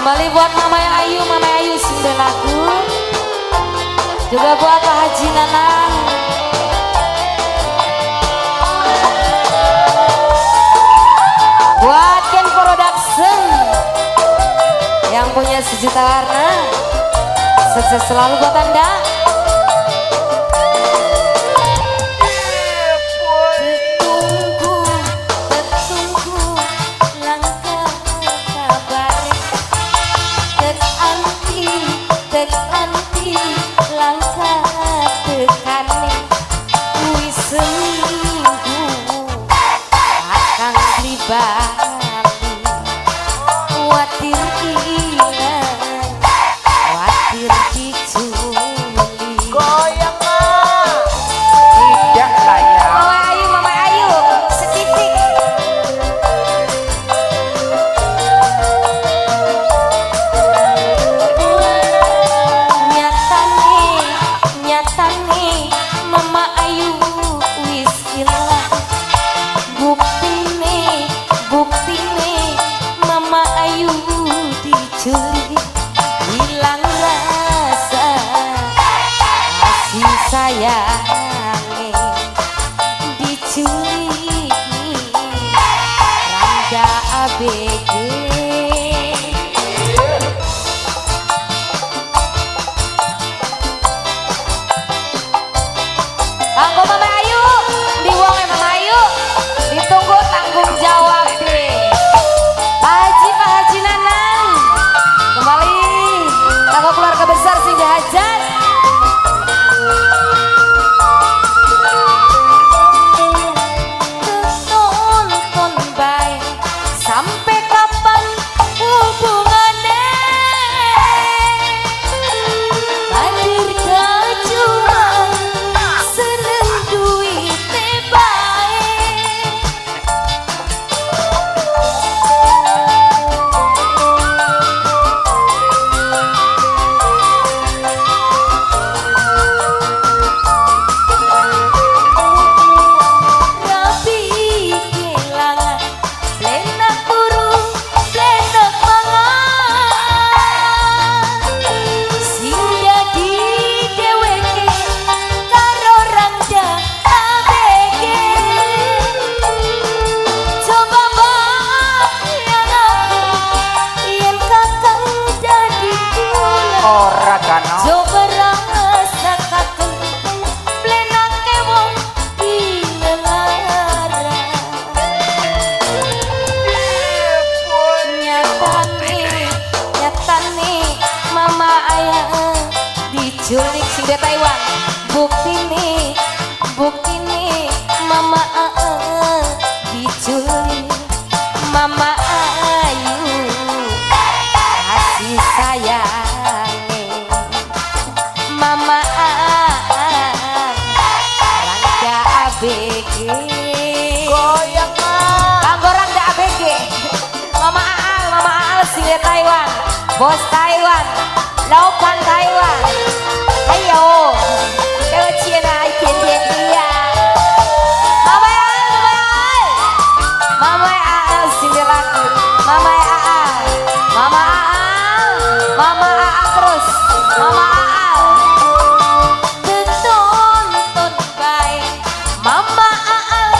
Kembali buat Mama Ayu sing lagu. Juga buat Pak Haji Nanang. Buat Ken Production yang punya sejuta warna. Sukses selalu buat Anda. Hilang rasa kasih sayang diculik Rangga ABG. Kanggo Mama Ayu, diwonge Mama Ayu, ditunggu tanggung jawab deh. Pak Haji Nanang, kembali kanggo keluarga besar sing dihajat. Tonton bae sampai kapan hubungannya? Hadir kejuan seneng duit bae. Julik sing de Taiwan, bukti nih Mama diculik Mama Ayu kasih sayang Mama Rangga ABG goyang kanggo Rangga ABG Mama Aal sing de Taiwan, bos Taiwan, laupan Taiwan. Ayo, kalau Cina ikan dia. Mama Aal sing lagu. Mama Aal terus. Mama Aal. Tonton bae. Mama Aal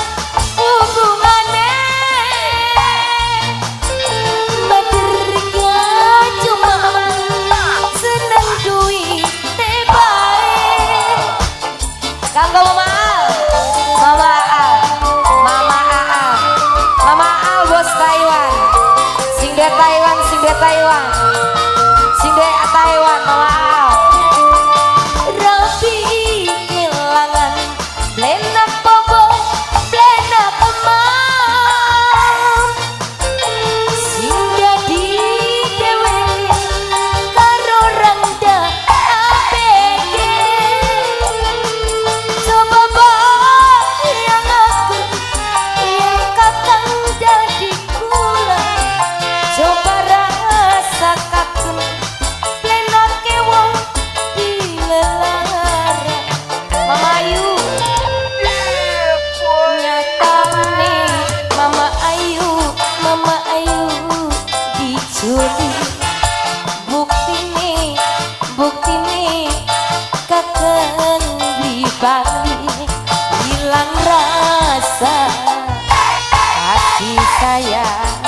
hubungannya. Maderga cuma seneng duit. Kanggo Mama Aal bos Taiwan, sing de Taiwan, Mama Aal. Rapi kelangan, blena bobo, blena pemam, sing jadi dewe karo Rangga ABG. Coba bayang aku yang kakang jadi kula. Coba rasakan plenake wong dilelara. Mama Ayu nyata nih Mama Ayu diculik akan dibalik, hilang rasa kasih sayang.